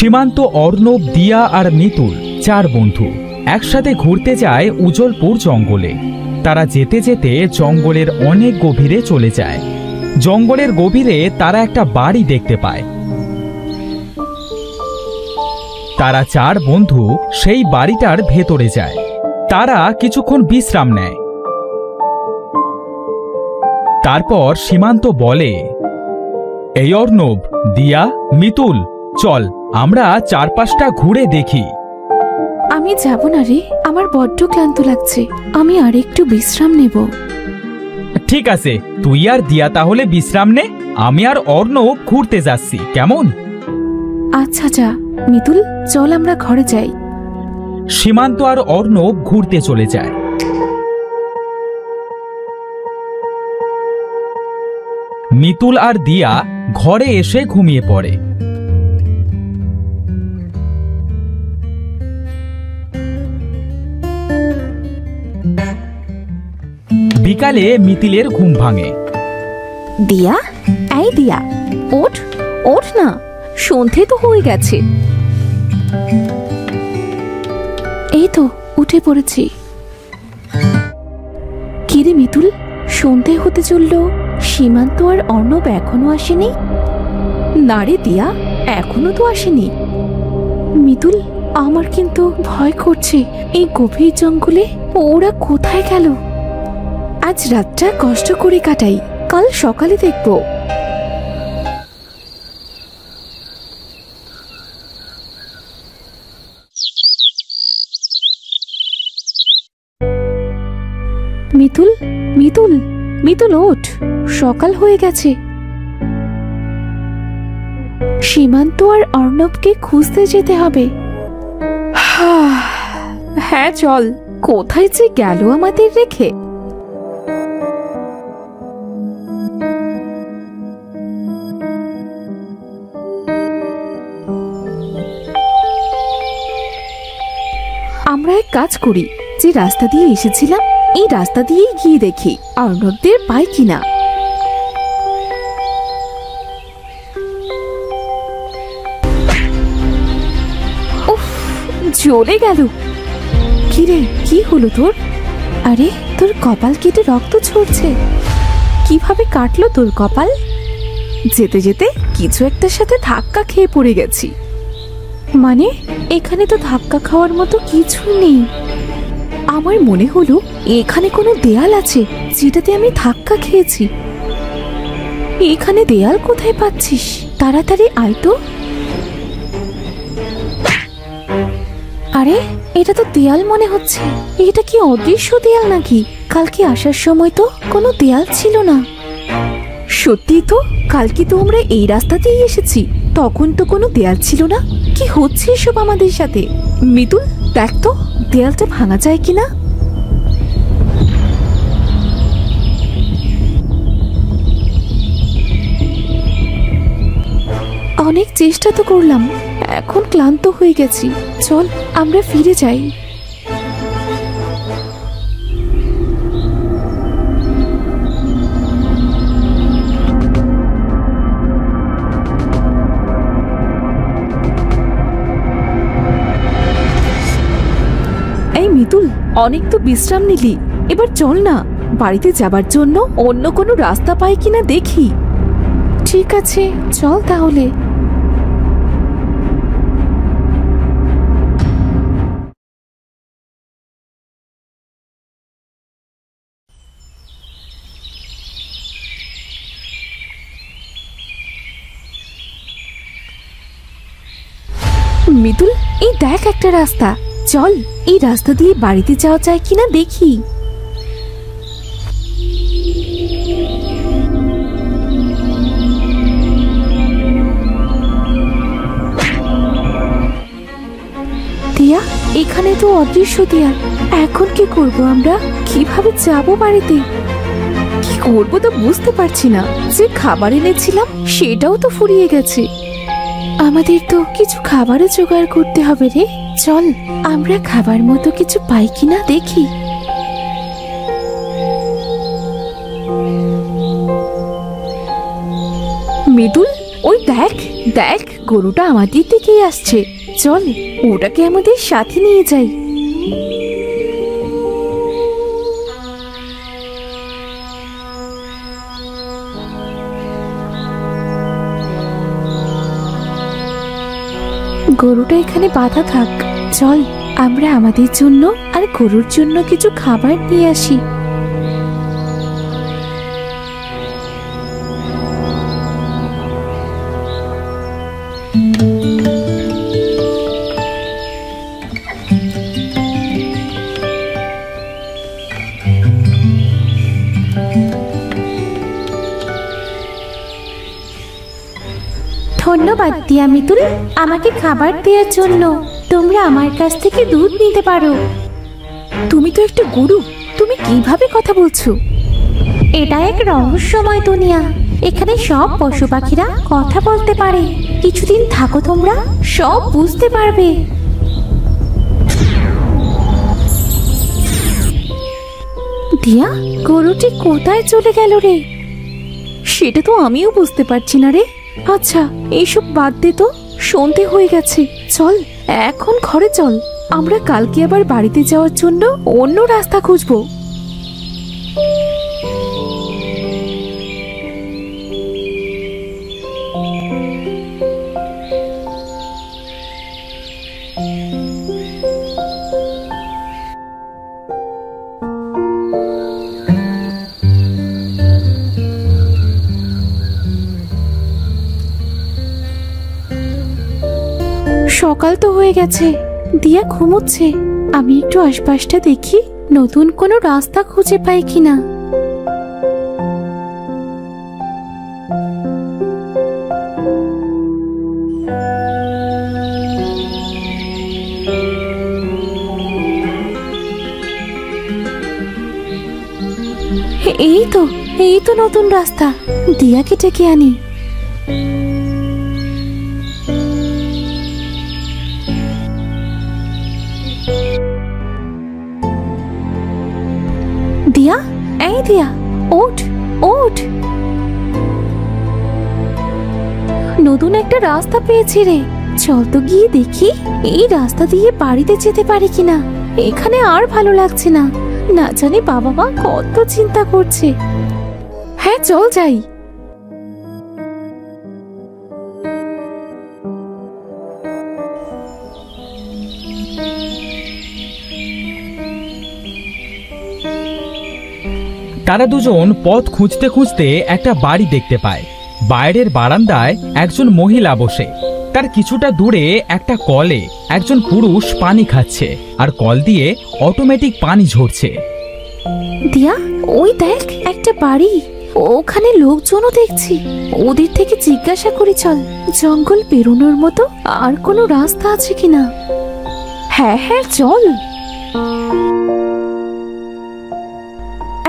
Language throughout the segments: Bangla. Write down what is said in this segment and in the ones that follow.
সীমান্ত, অর্ণব, দিয়া আর মিতুল 4 বন্ধু একসাথে ঘুরতে যায় উজ্জ্বলপুর জঙ্গলে। তারা যেতে যেতে জঙ্গলের অনেক গভীরে চলে যায়। জঙ্গলের গভীরে তারা একটা বাড়ি দেখতে পায়। তারা 4 বন্ধু সেই বাড়িটার ভেতরে যায়। তারা কিছুক্ষণ বিশ্রাম নেয়। তারপর সীমান্ত বলে, এই অর্ণব, দিয়া, মিতুল, চল আমরা চারপাশটা ঘুরে দেখি। আমি যাব না রে, আমার বড্ড ক্লান্ত লাগছে, আমি আর একটু বিশ্রাম নেব। ঠিক আছে, তুই আর দিয়া তাহলে বিশ্রাম নে, আমি আর অর্ণব ঘুরতে যাচ্ছি, কেমন? আচ্ছা যা। মিতুল, চল আমরা ঘরে যাই। সীমান্ত আর অর্ণব ঘুরতে চলে যায়। মিতুল আর দিয়া ঘরে এসে ঘুমিয়ে পড়ে। বিকালে মিতুলের ঘুম ভাঙে। দিয়া, এই দিয়া, ওঠ ওঠ না, সন্ধে তো হয়ে গেছে। এই তো উঠে পড়েছি। কিরে মিতুল, সন্ধে হতে চলল, সীমান্ত আর অর্ণব এখনো আসেনি? না রে দিয়া, এখনো তো আসেনি। মিতুল, আমার কিন্তু ভয় করছে, এই গভীর জঙ্গলে ওরা কোথায় গেল? আজ রাতটা কষ্ট করে কাটাই, কাল সকালে দেখব। মিতুল, মিতুল, মিতুল ওঠ, সকাল হয়ে গেছে। সীমান্ত আর অর্ণবকে খুঁজতে যেতে হবে। হ্যাঁ চল, কোথায় যে গেল আমাদের রেখে। আমরা এক কাজ করি, যে রাস্তা দিয়ে এসেছিলাম এই রাস্তা দিয়েই গিয়ে দেখি অর্ণবদের পাই কিনা। উফ, জ্বলে গেল। কিরে, কি হলো তোর? আরে, তোর কপাল কেটে রক্ত ঝরছে। কিভাবে কাটলো তোর কপাল? যেতে যেতে কিছু একটার সাথে ধাক্কা খেয়ে পড়ে গেছি। মানে, এখানে তো ধাক্কা খাওয়ার মতো কিছু নেই। আমার মনে হলো এখানে কোনো দেয়াল আছে যেটাতে আমি ধাক্কা খেয়েছি। এখানে দেয়াল কোথায় পাচ্ছিস? তাড়াতাড়ি আয় তো। আরে, এটা তো দেয়াল মনে হচ্ছে। এটা কি অদৃশ্য দেয়াল নাকি? কালকে আসার সময় তো কোনো দেয়াল ছিল না। সত্যি তো, কালকে তো আমরা এই রাস্তাতেই এসেছি, তখন তো কোনো দেয়াল ছিল না। কি হচ্ছে এসব আমাদের সাথে? মিতুল, দেখ তো দেয়ালটা ভাঙা যায় কিনা। অনেক চেষ্টা তো করলাম, এখন ক্লান্ত হয়ে গেছি। চল আমরা ফিরে যাই। এই মিতুল, অনেক তো বিশ্রাম নিলি, এবার চল না, বাড়িতে যাবার জন্য অন্য কোনো রাস্তা পাই কিনা দেখি। ঠিক আছে, চল তাহলে। মিতুল, এই দেখ একটা রাস্তা, চল এই রাস্তা দিয়ে বাড়িতে যাওয়া যায় কিনা দেখি। দিয়া, এখানে তো অদৃশ্য দেয়াল, এখন কি করব আমরা? কিভাবে যাব বাড়িতে? কি করবো তো বুঝতে পারছি না। যে খাবার এনেছিলাম সেটাও তো ফুরিয়ে গেছে। আমাদের তো কিছু খাবারও জোগাড় করতে হবে রে। চল আমরা খাবার মতো কিছু পাই কিনা দেখি। মিতুল, ওই দেখ দেখ, গরুটা আমাদের দিকেই আসছে। চল ওটাকে আমাদের সাথে নিয়ে যাই। গরুটা এখানে বাঁধা থাক। চল আমরা আমাদের জন্য আর গরুর জন্য কিছু খাবার নিয়ে আসি। ধন্যবাদ দিয়া মিতুল, আমাকে খাবার দেওয়ার জন্য। তোমরা আমার কাছ থেকে দুধ নিতে পারো। তুমি তো একটা গরু, তুমি কিভাবে কথা বলছো? এটা এক রহস্যময় দুনিয়া, এখানে সব পশু পাখিরা কথা বলতে পারে। কিছুদিন থাকো, তোমরা সব বুঝতে পারবে। দিয়া, গরুটি কোথায় চলে গেল রে? সেটা তো আমিও বুঝতে পারছি না রে। আচ্ছা এইসব বাদ দে তো, সন্ধে হয়ে গেছে। চল এখন ঘরে চল, আমরা কালকে আবার বাড়িতে যাওয়ার জন্য অন্য রাস্তা খুঁজবো। সকাল তো হয়ে গেছে, দিয়া ঘুমোচ্ছে। আমি একটু আশপাশটা দেখি, নতুন কোনো রাস্তা খুঁজে পাই কিনা। এই তো নতুন রাস্তা। দিয়াকে ডেকে আনি। দিয়া, এই দিয়া, ওঠ ওঠ। নতুন একটা রাস্তা পেয়েছি রে, চল তো গিয়ে দেখি এই রাস্তা দিয়ে বাড়িতে যেতে পারি কিনা। এখানে আর ভালো লাগছে না, না জানি বাবা মা কত চিন্তা করছে। হ্যাঁ চল যাই। তারা দুজন পথ খুঁজতে খুঁজতে একটা বাড়ি দেখতে পায়। বাইরের বারান্দায় একজন মহিলা বসে। তার কিছুটা দূরে একটা কলে একজন পুরুষ পানি খাচ্ছে, আর কল দিয়ে অটোমেটিক পানি ঝরছে। দিয়া, ওই দেখ একটা বাড়ি, ওখানে লোকজনও দেখছি। ওদের থেকে জিজ্ঞাসা করি চল, জঙ্গল পেরোনোর মতো আর কোনো রাস্তা আছে কিনা। হ্যাঁ হ্যাঁ চল।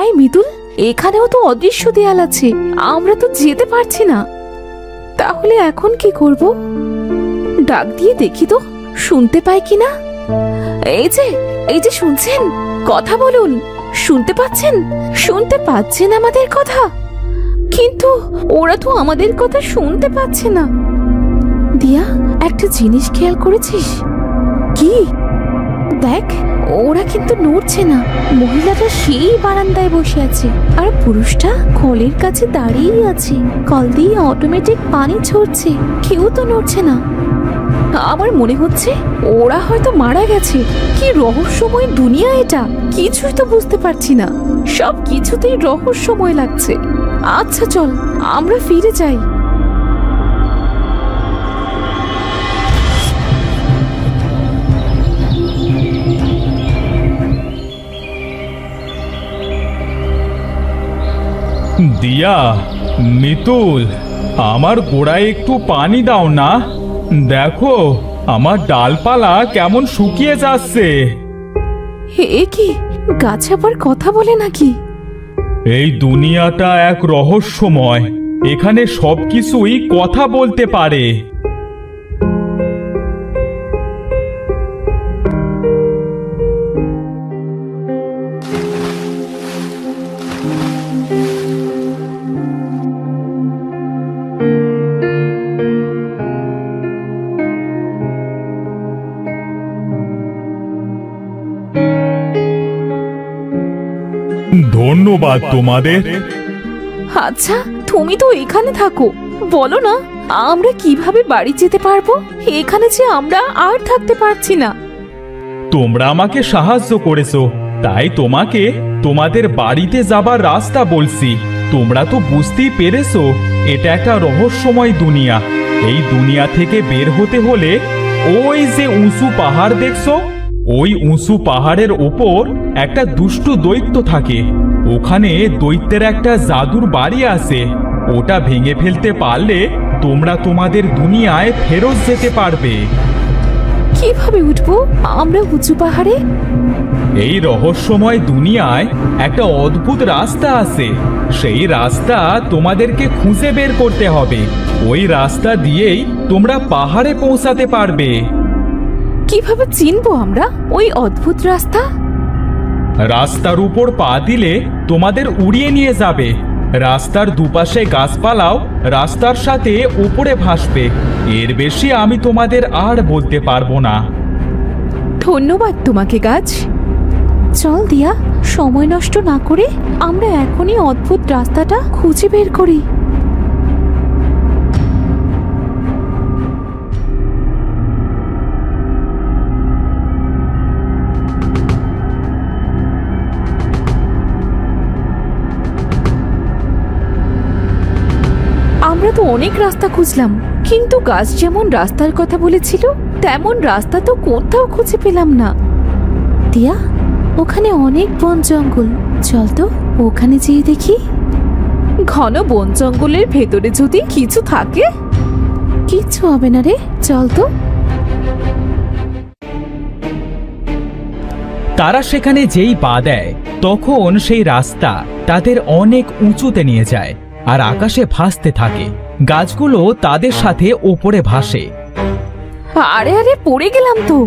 এই মিতুল, এখানেও তো অদৃশ্য দেয়াল আছে, আমরা তো যেতে পারছি না। তাহলে এখন কি করব? ডাক দিয়ে দেখি তো, শুনতে পাই কিনা। এই যে শুনছেন, কথা বলুন। শুনতে পাচ্ছেন? শুনতে পাচ্ছেন আমাদের কথা? কিন্তু ওরা তো আমাদের কথা শুনতে পাচ্ছে না। দিয়া, একটা জিনিস খেয়াল করেছিস? কি? দেখ, ওরা কিন্তু নড়ছে না। মহিলাটা সেই বারান্দায় বসে আছে, আর পুরুষটা কলের কাছে দাঁড়িয়েই আছে। কল দিয়ে অটোমেটিক পানি ঝরছে, কেউ তো নড়ছে না। আমার মনে হচ্ছে ওরা হয়তো মারা গেছে। কি রহস্যময় দুনিয়া এটা, কিছুই তো বুঝতে পারছি না। সব কিছুতেই রহস্যময় লাগছে। আচ্ছা চল আমরা ফিরে যাই। দিয়া, মিতুল, আমার গোড়ায় একটু পানি দাও না। দেখো আমার ডালপালা কেমন শুকিয়ে যাচ্ছে। হে কি, গাছ আবার কথা বলে নাকি? এই দুনিয়াটা এক রহস্যময়, এখানে সবকিছুই কথা বলতে পারে। ধন্যবাদ তোমাদের। আচ্ছা, তুমি তো এখানে থাকো, বলো না আমরা কিভাবে বাড়ি যেতে পারবো? এখানে যে আমরা আর থাকতে পারছি না। তোমরা আমাকে সাহায্য করেছো, তাই তোমাকে তোমাদের বাড়িতে যাবার রাস্তা বলছি। তোমরা তো বুঝতেই পেরেছো এটা একটা রহস্যময় দুনিয়া। এই দুনিয়া থেকে বের হতে হলে ওই যে উঁচু পাহাড় দেখছো, ওই উঁচু পাহাড়ের ওপর একটা দুষ্টু দৈত্য থাকে। ওখানে দৈত্যের একটা জাদুর বাড়ি আছে। ওটা ভেঙে ফেলতে পারলে তোমরা তোমাদের দুনিয়ায় ফেরত যেতে পারবে। কিভাবে উঠবো আমরা উঁচু পাহাড়ে? এই রহস্যময় দুনিয়ায় একটা অদ্ভুত রাস্তা আছে। সেই রাস্তা তোমাদেরকে খুঁজে বের করতে হবে। ওই রাস্তা দিয়েই তোমরা পাহাড়ে পৌঁছাতে পারবে। কিভাবে চিনবো আমরা ওই অদ্ভুত রাস্তা? রাস্তার উপর পা দিলে তোমাদের উড়িয়ে নিয়ে যাবে। রাস্তার দুপাশে গাছপালাও রাস্তার সাথে উপরে ভাসবে। এর বেশি আমি তোমাদের আর বলতে পারবো না। ধন্যবাদ তোমাকে গাছ। চল দিয়া, সময় নষ্ট না করে আমরা এখনই অদ্ভুত রাস্তাটা খুঁজে বের করি। আমরা তো অনেক রাস্তা খুঁজলাম, কিন্তু গাছ যেমন রাস্তার কথা বলেছিল তেমন রাস্তা তো কোথাও খুঁজে পেলাম না। দিয়া, ওখানে অনেক বন জঙ্গল, চল তো ওখানে যেয়ে দেখি। ঘন বন জঙ্গলের ভেতরে যদি কিছু থাকে? কিচ্ছু হবে না রে, চল তো। তারা সেখানে যেই পা দেয় তখন সেই রাস্তা তাদের অনেক উঁচুতে নিয়ে যায় আর আকাশে ভাসতে থাকে। গাছগুলো তাদের সাথে ওপরে ভাসে। আরে আরে, পড়ে গেলাম তো।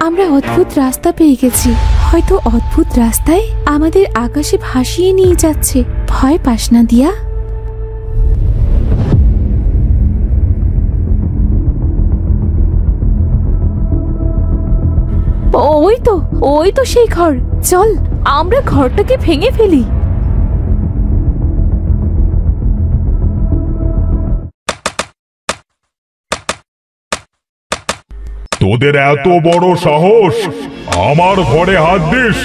আমরা অদ্ভুত রাস্তা পেয়ে গেছি। হয়তো অদ্ভুত রাস্তায় আমাদের আকাশে ভাসিয়ে নিয়ে যাচ্ছে। ভয় পাস না দিয়া। ওই তো সেই ঘর। চল আমরা ঘরটাকে ভেঙে ফেলি। তোদের এত বড় সাহস আমার ঘরে হাত দিস?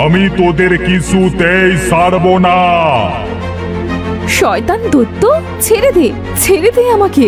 আমি তোদের কিছুতেই ছাড়ব না। শয়তান দৈত্য, ছেড়ে দে আমাকে।